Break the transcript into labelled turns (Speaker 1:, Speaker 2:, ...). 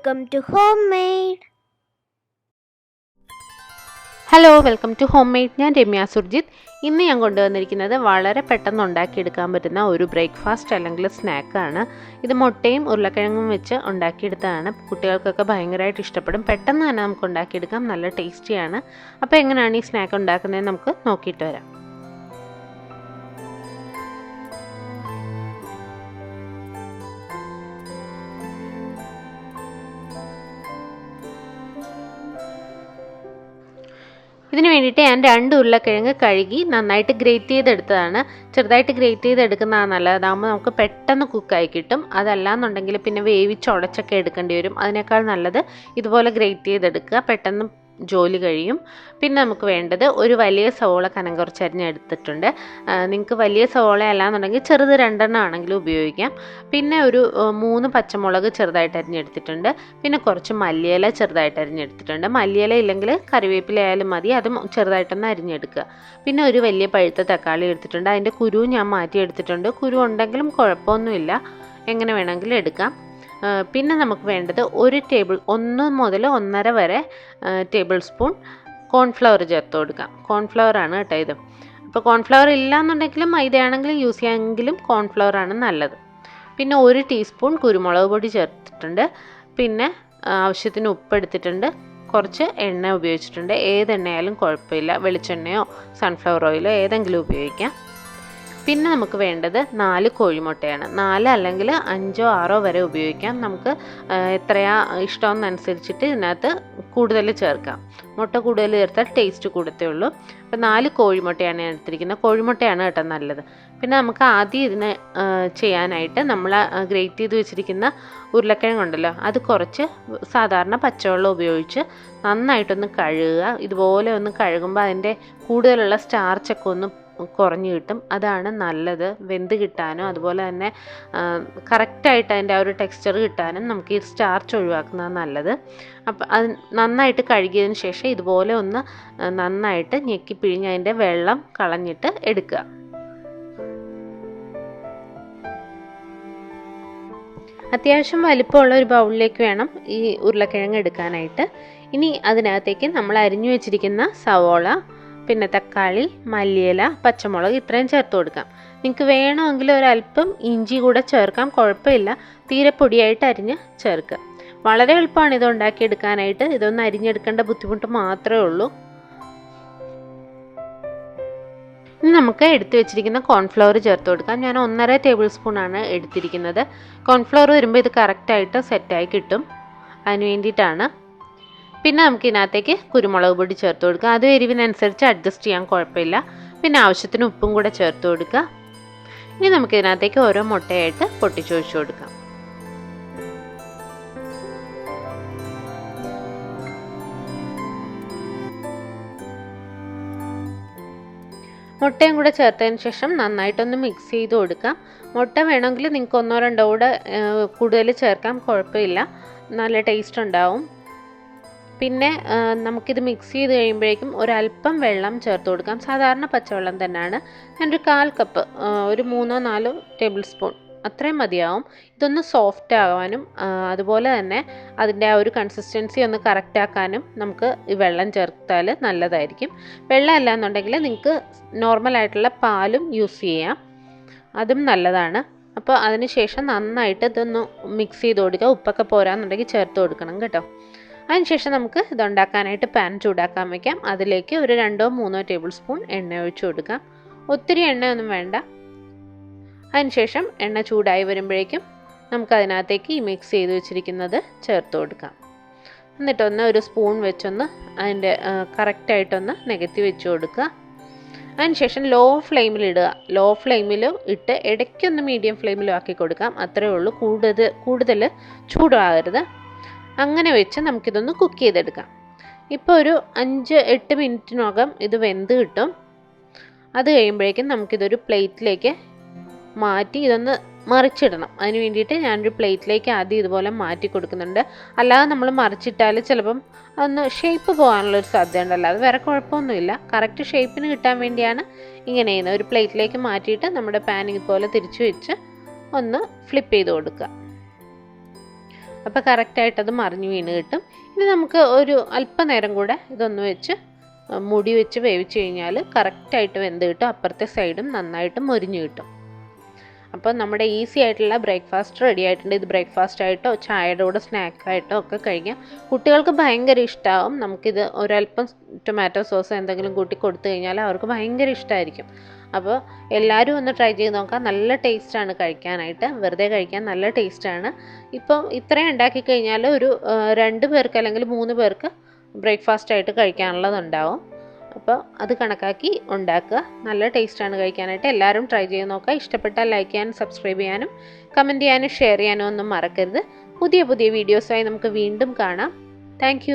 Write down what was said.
Speaker 1: Welcome to Homemade.
Speaker 2: Hello, welcome to homemade. ഞാൻ രമ്യ സുർജിത്ത്. ഇന്ന് ഞാൻ കൊണ്ടുവന്നിരിക്കുന്നത് വളരെ പെട്ടെന്ന് ഉണ്ടാക്കിയെടുക്കാൻ പറ്റുന്ന ഒരു ബ്രേക്ക്ഫാസ്റ്റ് അല്ലെങ്കിൽ സ്നാക്കാണ്. ഇത് മുട്ടയും ഉരുളക്കിഴങ്ങും വെച്ച് ഉണ്ടാക്കിയെടുത്തതാണ്. കുട്ടികൾക്കൊക്കെ ഭയങ്കരമായിട്ട് ഇഷ്ടപ്പെടും. പെട്ടെന്ന് തന്നെ നമുക്ക് ഉണ്ടാക്കിയെടുക്കാം. നല്ല ടേസ്റ്റിയാണ്. അപ്പോൾ എങ്ങനെയാണ് ഈ സ്നാക്ക് ഉണ്ടാക്കുന്നത് നമുക്ക് നോക്കിയിട്ട് വരാം. ഇതിന് വേണ്ടിയിട്ട് ഞാൻ 2 ഉരുളക്കിഴങ്ങ് കഴുകി നന്നായിട്ട് ഗ്രേറ്റ് ചെയ്തെടുത്തതാണ്. ചെറുതായിട്ട് ഗ്രേറ്റ് ചെയ്തെടുക്കുന്നതാണ് നല്ലത്. അതാകുമ്പോൾ നമുക്ക് പെട്ടെന്ന് കുക്കായി കിട്ടും. അതല്ലാന്നുണ്ടെങ്കിൽ പിന്നെ വേവിച്ചുടച്ചൊക്കെ എടുക്കേണ്ടി വരും. അതിനേക്കാൾ നല്ലത് ഇതുപോലെ ഗ്രേറ്റ് ചെയ്തെടുക്കുക, പെട്ടെന്ന് ജോലി കഴിയും. പിന്നെ നമുക്ക് വേണ്ടത് ഒരു വലിയ സവോള കനം കുറച്ചരിഞ്ഞ് എടുത്തിട്ടുണ്ട്. നിങ്ങൾക്ക് വലിയ സവോള അല്ലാന്നുണ്ടെങ്കിൽ ചെറുത് 2 ആണെങ്കിലും ഉപയോഗിക്കാം. പിന്നെ ഒരു 3 പച്ചമുളക് ചെറുതായിട്ട് അരിഞ്ഞെടുത്തിട്ടുണ്ട്. പിന്നെ കുറച്ച് മല്ലിയില ചെറുതായിട്ട് അരിഞ്ഞെടുത്തിട്ടുണ്ട്. മല്ലിയില ഇല്ലെങ്കിൽ കറിവേപ്പില ആയാലും മതി, അതും ചെറുതായിട്ടൊന്ന് അരിഞ്ഞെടുക്കുക. പിന്നെ ഒരു വലിയ പഴുത്ത തക്കാളി എടുത്തിട്ടുണ്ട്. അതിൻ്റെ കുരു ഞാൻ മാറ്റിയെടുത്തിട്ടുണ്ട്. കുരു ഉണ്ടെങ്കിലും കുഴപ്പമൊന്നുമില്ല, എങ്ങനെ വേണമെങ്കിലും എടുക്കാം. പിന്നെ നമുക്ക് വേണ്ടത് 1 മുതൽ 1.5 വരെ ടേബിൾ സ്പൂൺ കോൺഫ്ലവർ ചേർത്ത് കൊടുക്കാം. കോൺഫ്ലവർ ആണ് കേട്ടോ ഇത്. അപ്പോൾ കോൺഫ്ലവർ ഇല്ലയെന്നുണ്ടെങ്കിലും മൈദയാണെങ്കിലും യൂസ് ചെയ്യാമെങ്കിലും കോൺഫ്ലവർ ആണ് നല്ലത്. പിന്നെ 1 ടീസ്പൂൺ കുരുമുളക് പൊടി ചേർത്തിട്ടുണ്ട്. പിന്നെ ആവശ്യത്തിന് ഉപ്പ് എടുത്തിട്ടുണ്ട്. കുറച്ച് എണ്ണ ഉപയോഗിച്ചിട്ടുണ്ട്. ഏത് എണ്ണയായാലും കുഴപ്പമില്ല, വെളിച്ചെണ്ണയോ സൺഫ്ലവർ ഓയിലോ ഏതെങ്കിലും ഉപയോഗിക്കാം. പിന്നെ നമുക്ക് വേണ്ടത് 4 കോഴിമുട്ടയാണ്. 4 അല്ലെങ്കിൽ 5 6 വരെ ഉപയോഗിക്കാം. നമുക്ക് എത്രയാ ഇഷ്ടമെന്നനുസരിച്ചിട്ട് ഇതിനകത്ത് കൂടുതൽ ചേർക്കാം. മുട്ട കൂടുതൽ ചേർത്താൽ ടേസ്റ്റ് കൂടത്തേ ഉള്ളൂ. അപ്പോൾ 4 കോഴിമുട്ടയാണ് ഞാൻ എടുത്തിരിക്കുന്നത്. കോഴിമുട്ടയാണ് കേട്ടോ നല്ലത്. പിന്നെ നമുക്ക് ആദ്യം ഇതിന് ചെയ്യാനായിട്ട് നമ്മൾ ഗ്രേറ്റ് ചെയ്ത് വെച്ചിരിക്കുന്ന ഉരുളക്കിഴങ്ങുണ്ടല്ലോ, അത് കുറച്ച് സാധാരണ പച്ചവെള്ളം ഉപയോഗിച്ച് നന്നായിട്ടൊന്ന് കഴുകുക. ഇതുപോലെ ഒന്ന് കഴുകുമ്പോൾ അതിൻ്റെ കൂടുതലുള്ള സ്റ്റാർച്ചൊക്കെ ഒന്ന് കുറഞ്ഞു കിട്ടും. അതാണ് നല്ലത്. വെന്ത് കിട്ടാനും അതുപോലെ തന്നെ കറക്റ്റായിട്ട് അതിൻ്റെ ആ ഒരു ടെക്സ്ചർ കിട്ടാനും നമുക്ക് ഈ സ്റ്റാർച്ച് ഒഴിവാക്കുന്നതാണ് നല്ലത്. അപ്പം അത് നന്നായിട്ട് കഴുകിയതിന് ശേഷം ഇതുപോലെ ഒന്ന് നന്നായിട്ട് ഞെക്കി പിഴിഞ്ഞ് അതിൻ്റെ വെള്ളം കളഞ്ഞിട്ട് എടുക്കുക. അത്യാവശ്യം വലിപ്പമുള്ള ഒരു ബൗളിലേക്ക് വേണം ഈ ഉരുളക്കിഴങ്ങ് എടുക്കാനായിട്ട്. ഇനി അതിനകത്തേക്ക് നമ്മൾ അരിഞ്ഞു വെച്ചിരിക്കുന്ന സവോള, പിന്നെ തക്കാളി, മല്ലിയില, പച്ചമുളക് ഇത്രയും ചേർത്ത് കൊടുക്കാം. നിങ്ങൾക്ക് വേണമെങ്കിൽ ഒരല്പം ഇഞ്ചി കൂടെ ചേർക്കാം, കുഴപ്പമില്ല. തീരെ പൊടിയായിട്ട് അരിഞ്ഞ് ചേർക്കുക. വളരെ എളുപ്പമാണ് ഇത് ഉണ്ടാക്കിയെടുക്കാനായിട്ട്. ഇതൊന്ന് അരിഞ്ഞെടുക്കേണ്ട ബുദ്ധിമുട്ട് മാത്രമേ ഉള്ളൂ. ഇനി നമുക്ക് എടുത്തു വെച്ചിരിക്കുന്ന കോൺഫ്ലവർ ചേർത്ത് കൊടുക്കാം. ഞാൻ 1.5 ടേബിൾ സ്പൂണാണ് എടുത്തിരിക്കുന്നത്. കോൺഫ്ലവർ വരുമ്പോൾ ഇത് കറക്റ്റായിട്ട് സെറ്റായി കിട്ടും, അതിന് വേണ്ടിയിട്ടാണ്. പിന്നെ നമുക്ക് ഇതിനകത്തേക്ക് കുരുമുളക് പൊടി ചേർത്ത് കൊടുക്കുക. അത് എരിവിനനുസരിച്ച് അഡ്ജസ്റ്റ് ചെയ്യാൻ കുഴപ്പമില്ല. പിന്നെ ആവശ്യത്തിന് ഉപ്പും കൂടെ ചേർത്ത് കൊടുക്കുക. ഇനി നമുക്ക് ഇതിനകത്തേക്ക് ഓരോ മുട്ടയായിട്ട് പൊട്ടിച്ചൊഴിച്ച് കൊടുക്കാം. മുട്ടയും കൂടെ ചേർത്തതിന് ശേഷം നന്നായിട്ടൊന്ന് മിക്സ് ചെയ്ത് കൊടുക്കാം. മുട്ട വേണമെങ്കിൽ നിങ്ങൾക്ക് 1 2 കൂടെ കൂടുതൽ ചേർക്കാം, കുഴപ്പമില്ല, നല്ല ടേസ്റ്റ് ഉണ്ടാവും. പിന്നെ നമുക്കിത് മിക്സ് ചെയ്ത് കഴിയുമ്പോഴേക്കും ഒരല്പം വെള്ളം ചേർത്ത് കൊടുക്കാം. സാധാരണ പച്ചവെള്ളം തന്നെയാണ്. ഞാനൊരു 1/4 കപ്പ്, ഒരു 3 4 ടേബിൾ സ്പൂൺ അത്രയും മതിയാവും. ഇതൊന്ന് സോഫ്റ്റ് ആകാനും അതുപോലെ തന്നെ അതിൻ്റെ ആ ഒരു കൺസിസ്റ്റൻസി ഒന്ന് കറക്റ്റ് ആക്കാനും നമുക്ക് ഈ വെള്ളം ചേർത്താൽ നല്ലതായിരിക്കും. വെള്ളം അല്ല എന്നുണ്ടെങ്കിൽ നിങ്ങൾക്ക് നോർമലായിട്ടുള്ള പാലും യൂസ് ചെയ്യാം, അതും നല്ലതാണ്. അപ്പോൾ അതിന് ശേഷം നന്നായിട്ട് ഇതൊന്ന് മിക്സ് ചെയ്ത് കൊടുക്കുക. ഉപ്പൊക്കെ പോരാന്നുണ്ടെങ്കിൽ ചേർത്ത് കൊടുക്കണം കേട്ടോ. അതിനുശേഷം നമുക്ക് ഇതുണ്ടാക്കാനായിട്ട് പാൻ ചൂടാക്കാൻ വയ്ക്കാം. അതിലേക്ക് ഒരു 2 3 ടേബിൾ സ്പൂൺ എണ്ണ ഒഴിച്ചു കൊടുക്കാം. ഒത്തിരി എണ്ണയൊന്നും വേണ്ട. അതിനുശേഷം എണ്ണ ചൂടായി വരുമ്പോഴേക്കും നമുക്കതിനകത്തേക്ക് ഈ മിക്സ് ചെയ്ത് വെച്ചിരിക്കുന്നത് ചേർത്ത് കൊടുക്കാം. എന്നിട്ടൊന്ന് ഒരു സ്പൂൺ വെച്ചൊന്ന് അതിൻ്റെ കറക്റ്റായിട്ടൊന്ന് നികത്തി വെച്ച് കൊടുക്കുക. അതിനുശേഷം ലോ ഫ്ലെയിമിൽ ഇടുക. ലോ ഫ്ലെയിമിലും ഇട്ട് ഇടയ്ക്കൊന്ന് മീഡിയം ഫ്ലെയിമിലും ആക്കി കൊടുക്കാം. അത്രയേ ഉള്ളൂ. കൂടുതൽ ചൂടാകരുത്. അങ്ങനെ വെച്ച് നമുക്കിതൊന്ന് കുക്ക് ചെയ്തെടുക്കാം. ഇപ്പോൾ ഒരു 5-8 മിനിറ്റിനകം ഇത് വെന്ത് കിട്ടും. അത് കഴിയുമ്പോഴേക്കും നമുക്കിതൊരു പ്ലേറ്റിലേക്ക് മാറ്റി ഇതൊന്ന് മറിച്ചിടണം. അതിന് വേണ്ടിയിട്ട് ഞാനൊരു പ്ലേറ്റിലേക്ക് ആദ്യം ഇതുപോലെ മാറ്റി കൊടുക്കുന്നുണ്ട്. അല്ലാതെ നമ്മൾ മറിച്ചിട്ടാൽ ചിലപ്പം ഒന്ന് ഷേപ്പ് പോകാനുള്ളൊരു സാധ്യതയുണ്ടല്ലോ, അത് വേറെ കുഴപ്പമൊന്നുമില്ല. കറക്റ്റ് ഷേപ്പിന് കിട്ടാൻ വേണ്ടിയാണ് ഇങ്ങനെ ചെയ്യുന്നത്. ഒരു പ്ലേറ്റിലേക്ക് മാറ്റിയിട്ട് നമ്മുടെ പാൻ ഇതുപോലെ തിരിച്ചു വെച്ച് ഒന്ന് ഫ്ലിപ്പ് ചെയ്ത് കൊടുക്കുക. അപ്പോൾ കറക്റ്റായിട്ടത് മറിഞ്ഞ് വീണ് കിട്ടും. ഇനി നമുക്ക് ഒരു അല്പനേരം കൂടെ ഇതൊന്ന് വെച്ച് മൂടി വെച്ച് വേവിച്ച് കഴിഞ്ഞാൽ കറക്റ്റായിട്ട് വെന്ത് കിട്ടും. അപ്പുറത്തെ സൈഡും നന്നായിട്ട് മൊരിഞ്ഞ് കിട്ടും. അപ്പോൾ നമ്മുടെ ഈസി ആയിട്ടുള്ള ബ്രേക്ക്ഫാസ്റ്റ് റെഡി ആയിട്ടുണ്ട്. ഇത് ബ്രേക്ക്ഫാസ്റ്റ് ആയിട്ടോ ചായയുടെ കൂടെ സ്നാക്കായിട്ടോ ഒക്കെ കഴിക്കാം. കുട്ടികൾക്ക് ഭയങ്കര ഇഷ്ടമാവും. നമുക്കിത് ഒരല്പം ടൊമാറ്റോ സോസ് എന്തെങ്കിലും കൂട്ടി കൊടുത്തു കഴിഞ്ഞാൽ അവർക്ക് ഭയങ്കര ഇഷ്ടമായിരിക്കും. അപ്പോൾ എല്ലാവരും ഒന്ന് ട്രൈ ചെയ്ത് നോക്കാം. നല്ല ടേസ്റ്റാണ് കഴിക്കാനായിട്ട്, വെറുതെ കഴിക്കാൻ നല്ല ടേസ്റ്റാണ്. ഇപ്പം ഇത്രയും ഉണ്ടാക്കി കഴിഞ്ഞാൽ ഒരു 2 പേർക്ക് അല്ലെങ്കിൽ 3 പേർക്ക് ബ്രേക്ക്ഫാസ്റ്റ് ആയിട്ട് കഴിക്കാനുള്ളതുണ്ടാവും. അപ്പോൾ അത് കണക്കാക്കി ഉണ്ടാക്കുക. നല്ല ടേസ്റ്റാണ് കഴിക്കാനായിട്ട്. എല്ലാവരും ട്രൈ ചെയ്ത് നോക്കുക. ഇഷ്ടപ്പെട്ടാൽ ലൈക്ക് ചെയ്യാനും സബ്സ്ക്രൈബ് ചെയ്യാനും കമൻറ്റ് ചെയ്യാനും ഷെയർ ചെയ്യാനും ഒന്നും മറക്കരുത്. പുതിയ വീഡിയോസായി നമുക്ക് വീണ്ടും കാണാം. താങ്ക്